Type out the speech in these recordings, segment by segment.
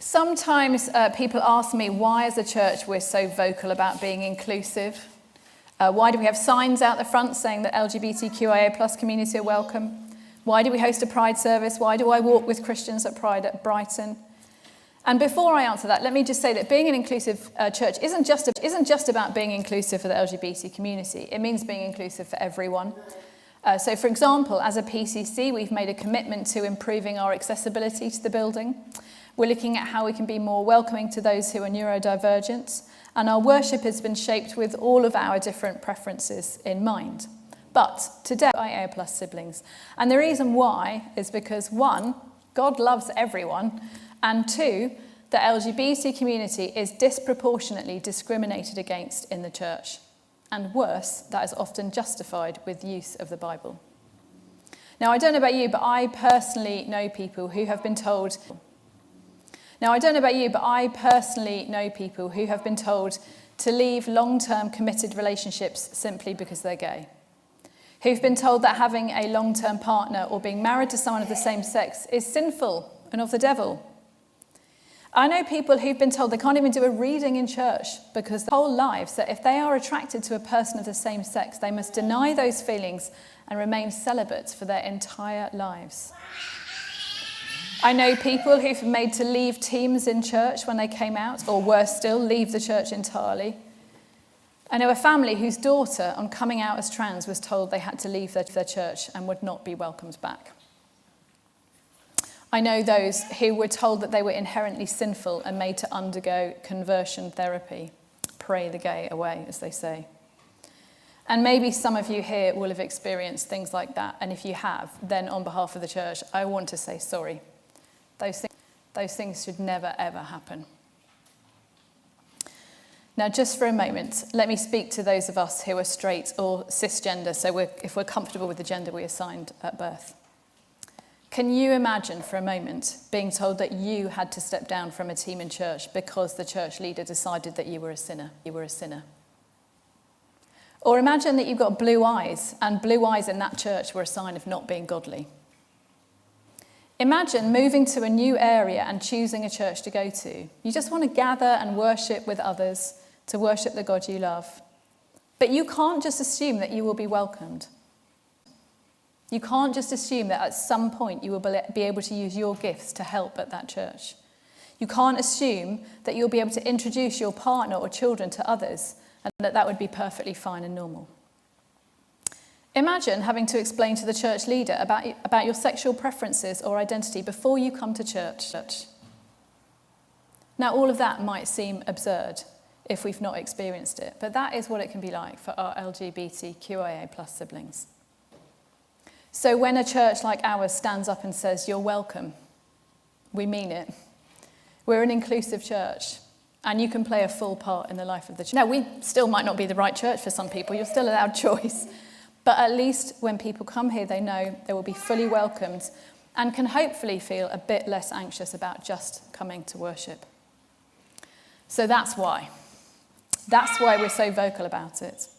Sometimes people ask me why as a church we're so vocal about being inclusive. Why do we have signs out the front saying that LGBTQIA plus community are welcome? Why do we host a Pride service? Why do I walk with Christians at Pride at Brighton? And before I answer that, let me just say that being an inclusive church isn't just about being inclusive for the LGBT community. It means being inclusive for everyone. So, for example, as a PCC, we've made a commitment to improving our accessibility to the building. We're looking at how we can be more welcoming to those who are neurodivergent, and our worship has been shaped with all of our different preferences in mind. But today, IA plus siblings. And the reason why is because, one, God loves everyone, and two, the LGBT community is disproportionately discriminated against in the church. And worse, that is often justified with use of the Bible. Now, I don't know about you, but I personally know people who have been told to leave long-term committed relationships simply because they're gay. Who've been told that having a long-term partner or being married to someone of the same sex is sinful and of the devil. I know people who've been told they can't even do a reading in church because their whole lives that if they are attracted to a person of the same sex, they must deny those feelings and remain celibate for their entire lives. I know people who've been made to leave teams in church when they came out, or worse still, leave the church entirely. I know a family whose daughter, on coming out as trans, was told they had to leave their church and would not be welcomed back. I know those who were told that they were inherently sinful and made to undergo conversion therapy. Pray the gay away, as they say. And maybe some of you here will have experienced things like that. And if you have, then on behalf of the church, I want to say sorry. Those things should never, ever happen. Now, just for a moment, let me speak to those of us who are straight or cisgender, so if we're comfortable with the gender we assigned at birth. Can you imagine for a moment being told that you had to step down from a team in church because the church leader decided that you were a sinner? Or imagine that you've got blue eyes, and blue eyes in that church were a sign of not being godly. Imagine moving to a new area and choosing a church to go to. You just want to gather and worship with others, to worship the God you love. But you can't just assume that you will be welcomed. You can't just assume that at some point you will be able to use your gifts to help at that church. You can't assume that you'll be able to introduce your partner or children to others and that would be perfectly fine and normal. Imagine having to explain to the church leader about your sexual preferences or identity before you come to church. Now, all of that might seem absurd if we've not experienced it, but that is what it can be like for our LGBTQIA plus siblings. So when a church like ours stands up and says, "You're welcome," we mean it. We're an inclusive church, and you can play a full part in the life of the church. Now, we still might not be the right church for some people. You're still allowed choice. But at least when people come here, they know they will be fully welcomed and can hopefully feel a bit less anxious about just coming to worship. So that's why. That's why we're so vocal about it.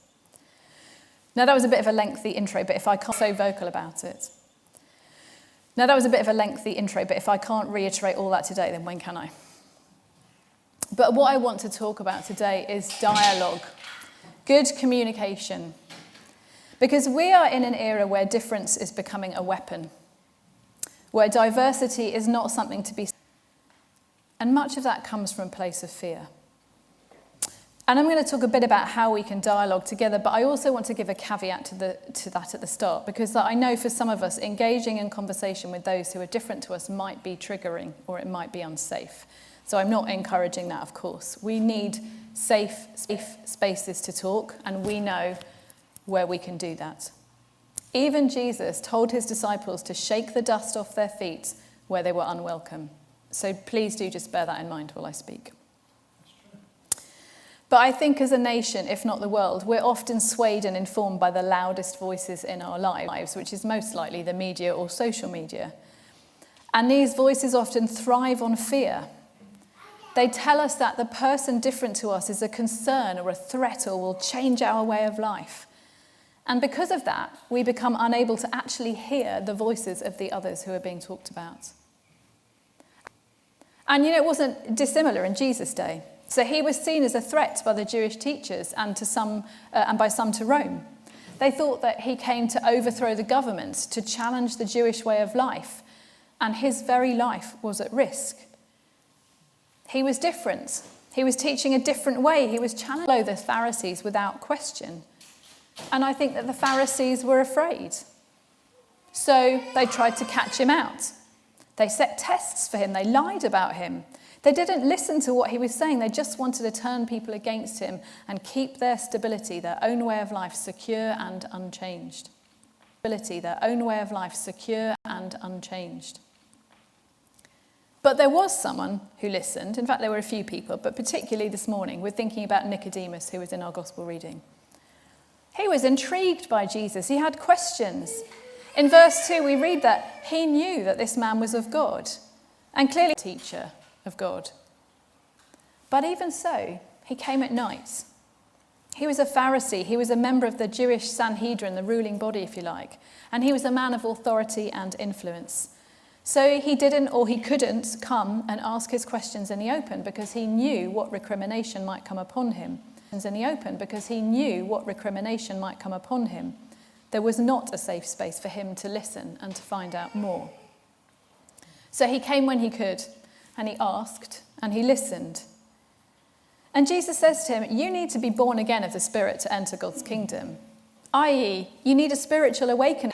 Now, that was a bit of a lengthy intro, but if I can't reiterate all that today, then when can I? But what I want to talk about today is dialogue, good communication. Because we are in an era where difference is becoming a weapon, where diversity is not something to be... And much of that comes from a place of fear. And I'm going to talk a bit about how we can dialogue together, but I also want to give a caveat to that at the start, because I know for some of us, engaging in conversation with those who are different to us might be triggering or it might be unsafe. So I'm not encouraging that, of course. We need safe spaces to talk, and we know where we can do that. Even Jesus told his disciples to shake the dust off their feet where they were unwelcome. So please do just bear that in mind while I speak. But I think as a nation, if not the world, we're often swayed and informed by the loudest voices in our lives, which is most likely the media or social media. And these voices often thrive on fear. They tell us that the person different to us is a concern or a threat or will change our way of life. And because of that, we become unable to actually hear the voices of the others who are being talked about. And it wasn't dissimilar in Jesus' day. So he was seen as a threat by the Jewish teachers and by some to Rome. They thought that he came to overthrow the government, to challenge the Jewish way of life, and his very life was at risk. He was different. He was teaching a different way. He was challenging the Pharisees without question. And I think that the Pharisees were afraid. So they tried to catch him out. They set tests for him. They lied about him. They didn't listen to what he was saying. They just wanted to turn people against him and keep their stability, their own way of life, secure and unchanged. Their own way of life, secure and unchanged. But there was someone who listened. In fact, there were a few people, but particularly this morning, we're thinking about Nicodemus, who was in our gospel reading. He was intrigued by Jesus. He had questions. In verse 2, we read that he knew that this man was of God, and clearly a teacher of God. But even so, he came at night. He was a Pharisee. He was a member of the Jewish Sanhedrin, the ruling body, if you like, and he was a man of authority and influence. So he didn't or he couldn't come and ask his questions in the open because he knew what recrimination might come upon him. There was not a safe space for him to listen and to find out more. So he came when he could, and he asked, and he listened. And Jesus says to him, you need to be born again of the Spirit to enter God's kingdom, i.e., you need a spiritual awakening.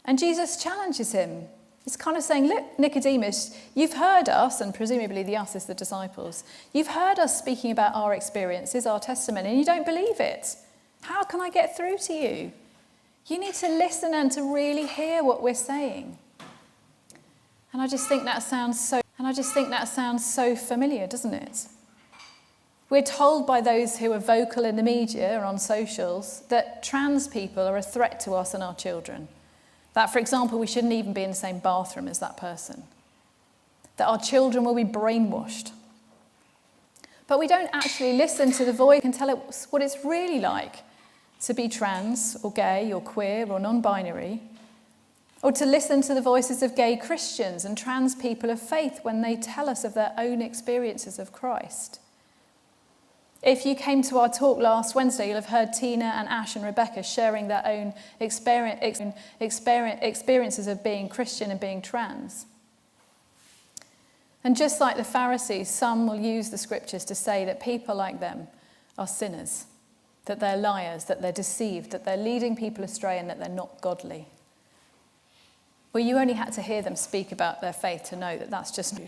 And Jesus challenges him. It's kind of saying, look, Nicodemus, you've heard us, and presumably the us is the disciples, you've heard us speaking about our experiences, our testimony, and you don't believe it. How can I get through to you? You need to listen and to really hear what we're saying. And I just think that sounds so familiar, doesn't it? We're told by those who are vocal in the media or on socials that trans people are a threat to us and our children. That, for example, we shouldn't even be in the same bathroom as that person. That our children will be brainwashed. But we don't actually listen to the voice and tell us what it's really like to be trans or gay or queer or non-binary, or to listen to the voices of gay Christians and trans people of faith when they tell us of their own experiences of Christ. If you came to our talk last Wednesday, you'll have heard Tina and Ash and Rebecca sharing their own experiences of being Christian and being trans. And just like the Pharisees, some will use the scriptures to say that people like them are sinners, that they're liars, that they're deceived, that they're leading people astray and that they're not godly. Well, you only had to hear them speak about their faith to know that that's just true.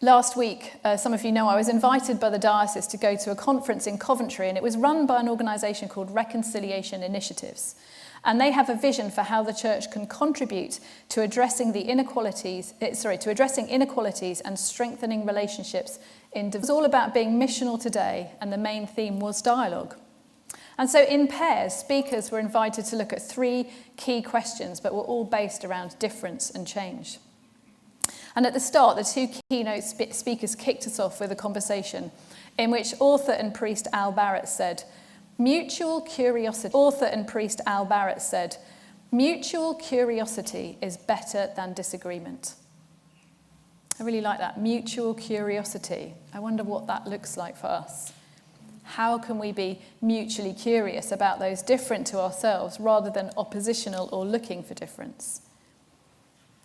Last week, some of you know, I was invited by the diocese to go to a conference in Coventry, and it was run by an organisation called Reconciliation Initiatives. And they have a vision for how the church can contribute to addressing inequalities and strengthening relationships. It was all about being missional today, and the main theme was dialogue. And so in pairs, speakers were invited to look at 3 key questions, but were all based around difference and change. And at the start, the 2 keynote speakers kicked us off with a conversation in which author and priest Al Barrett said, mutual curiosity is better than disagreement. I really like that, mutual curiosity. I wonder what that looks like for us. How can we be mutually curious about those different to ourselves rather than oppositional or looking for difference?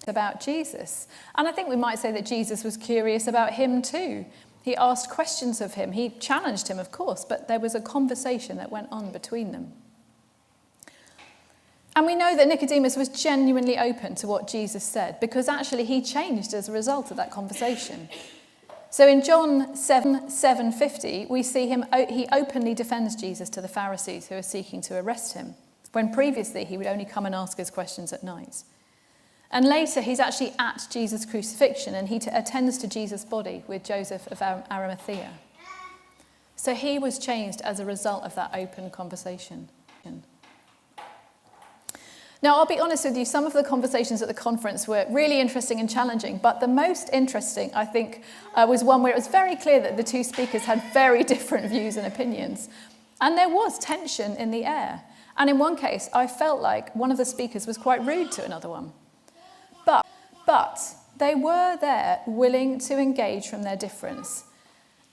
About Jesus. And I think we might say that Jesus was curious about him too. He asked questions of him. He challenged him, of course, but there was a conversation that went on between them. And we know that Nicodemus was genuinely open to what Jesus said because actually he changed as a result of that conversation. So in John 7:50, we see he openly defends Jesus to the Pharisees who are seeking to arrest him, when previously he would only come and ask his questions at night. And later, he's actually at Jesus' crucifixion, and he attends to Jesus' body with Joseph of Arimathea. So he was changed as a result of that open conversation. Now, I'll be honest with you, some of the conversations at the conference were really interesting and challenging, but the most interesting, I think, was one where it was very clear that the 2 speakers had very different views and opinions. And there was tension in the air. And in one case, I felt like one of the speakers was quite rude to another one. But they were there willing to engage from their difference.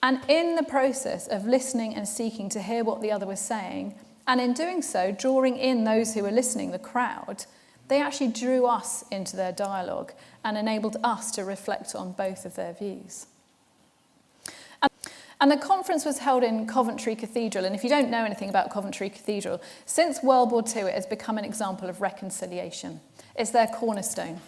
And in the process of listening and seeking to hear what the other was saying, and in doing so, drawing in those who were listening, the crowd, they actually drew us into their dialogue and enabled us to reflect on both of their views. And the conference was held in Coventry Cathedral. And if you don't know anything about Coventry Cathedral, since World War II, it has become an example of reconciliation. It's their cornerstone.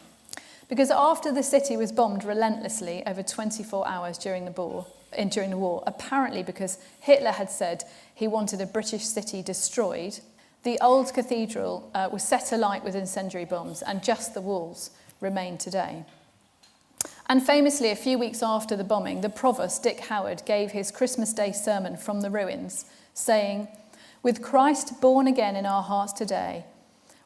Because after the city was bombed relentlessly over 24 hours during the war, apparently because Hitler had said he wanted a British city destroyed, the old cathedral was set alight with incendiary bombs, and just the walls remain today. And famously, a few weeks after the bombing, the provost, Dick Howard, gave his Christmas Day sermon from the ruins, saying, "With Christ born again in our hearts today,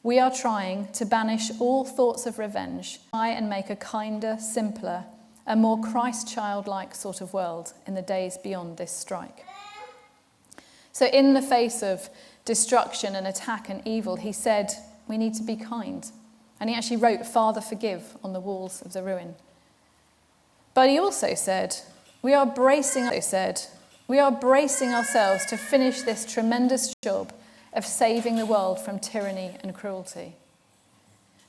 we are trying to banish all thoughts of revenge, try and make a kinder, simpler, a more Christ-childlike sort of world in the days beyond this strike." So in the face of destruction and attack and evil, he said, we need to be kind. And he actually wrote, "Father, forgive," on the walls of the ruin. But he also said, we are bracing ourselves to finish this tremendous job of saving the world from tyranny and cruelty.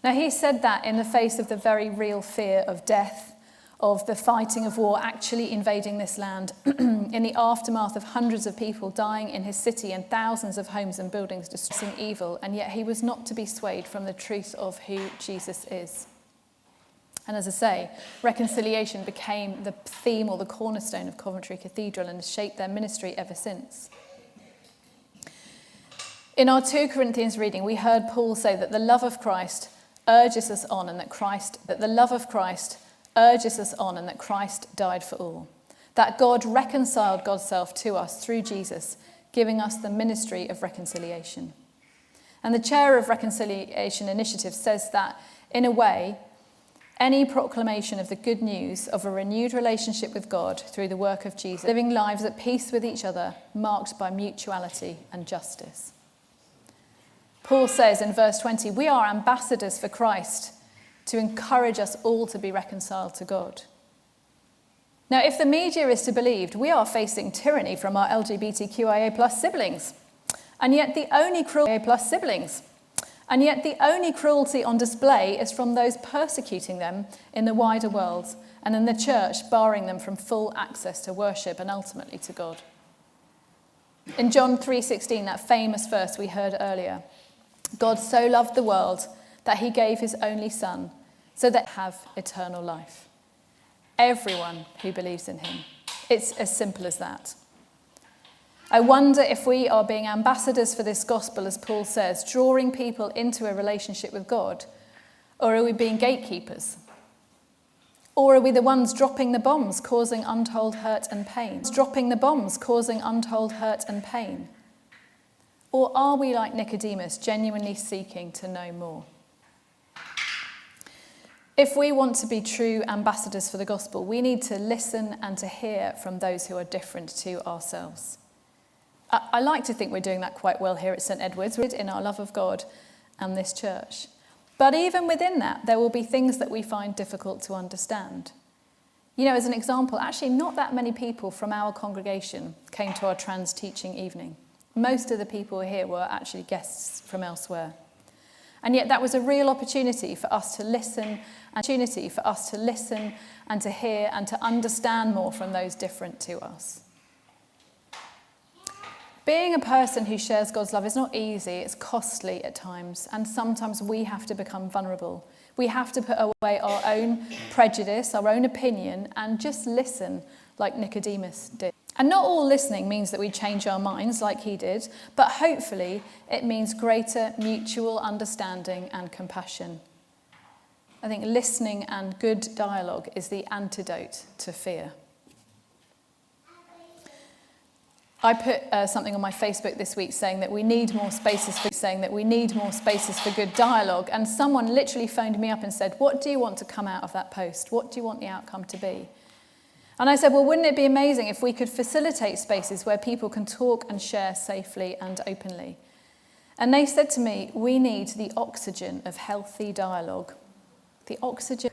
Now, he said that in the face of the very real fear of death, of the fighting of war actually invading this land, in the aftermath of hundreds of people dying in his city and thousands of homes and buildings destroying evil, and yet he was not to be swayed from the truth of who Jesus is. And as I say, reconciliation became the theme or the cornerstone of Coventry Cathedral and has shaped their ministry ever since. In our 2 Corinthians reading, we heard Paul say that the love of Christ urges us on and that Christ died for all. That God reconciled God's self to us through Jesus, giving us the ministry of reconciliation. And the chair of Reconciliation Initiative says that, in a way, any proclamation of the good news of a renewed relationship with God through the work of Jesus, living lives at peace with each other, marked by mutuality and justice. Paul says in verse 20, we are ambassadors for Christ to encourage us all to be reconciled to God. Now, if the media is to be believed, we are facing tyranny from our LGBTQIA+ siblings, and yet the only cruelty on display is from those persecuting them in the wider world and in the church, barring them from full access to worship and ultimately to God. In John 3:16, that famous verse we heard earlier, God so loved the world that he gave his only son so that have eternal life. Everyone who believes in him. It's as simple as that. I wonder if we are being ambassadors for this gospel, as Paul says, drawing people into a relationship with God, or are we being gatekeepers? Or are we the ones dropping the bombs, causing untold hurt and pain? Or are we like Nicodemus, genuinely seeking to know more? If we want to be true ambassadors for the gospel, we need to listen and to hear from those who are different to ourselves. I like to think we're doing that quite well here at St Edward's, in our love of God and this church. But even within that, there will be things that we find difficult to understand. You know, as an example, actually not that many people from our congregation came to our trans teaching evening. Most of the people here were actually guests from elsewhere. And yet that was a real opportunity for us to listen and to hear and to understand more from those different to us. Being a person who shares God's love is not easy, it's costly at times, and sometimes we have to become vulnerable. We have to put away our own prejudice, our own opinion, and just listen like Nicodemus did. And not all listening means that we change our minds like he did, but hopefully it means greater mutual understanding and compassion. I think listening and good dialogue is the antidote to fear. I put something on my Facebook this week saying that we need more spaces for good dialogue, and someone literally phoned me up and said, "What do you want to come out of that post? What do you want the outcome to be?" And I said, well, wouldn't it be amazing if we could facilitate spaces where people can talk and share safely and openly? And they said to me, we need the oxygen of healthy dialogue. The oxygen.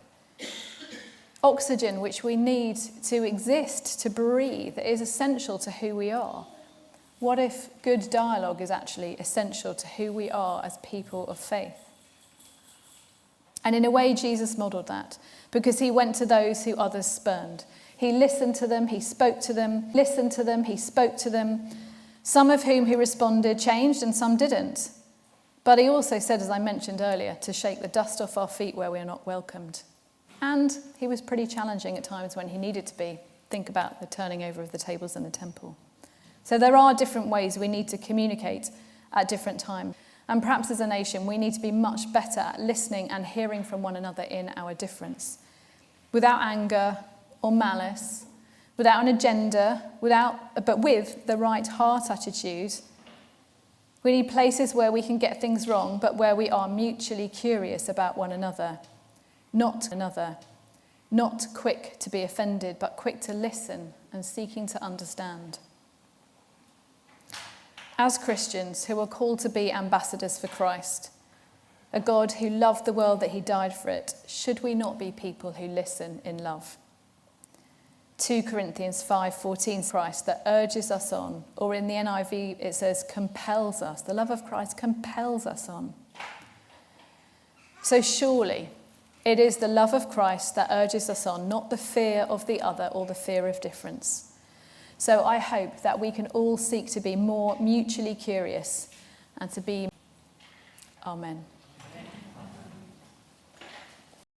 Oxygen, which we need to exist, to breathe, is essential to who we are. What if good dialogue is actually essential to who we are as people of faith? And in a way, Jesus modelled that, because he went to those who others spurned. He listened to them, he spoke to them, listened to them, he spoke to them, some of whom who responded changed and some didn't. But he also said, as I mentioned earlier, to shake the dust off our feet where we are not welcomed. And he was pretty challenging at times when he needed to be. Think about the turning over of the tables in the temple. So there are different ways we need to communicate at different times. And perhaps as a nation, we need to be much better at listening and hearing from one another in our difference. Without anger or malice, without an agenda, but with the right heart attitude. We need places where we can get things wrong, but where we are mutually curious about one another. Not quick to be offended, but quick to listen and seeking to understand. As Christians who are called to be ambassadors for Christ, a God who loved the world that he died for it, should we not be people who listen in love? 2 Corinthians 5:14, Christ that urges us on, or in the NIV it says compels us. The love of Christ compels us on. So surely it is the love of Christ that urges us on, not the fear of the other or the fear of difference. So I hope that we can all seek to be more mutually curious and to be. Amen.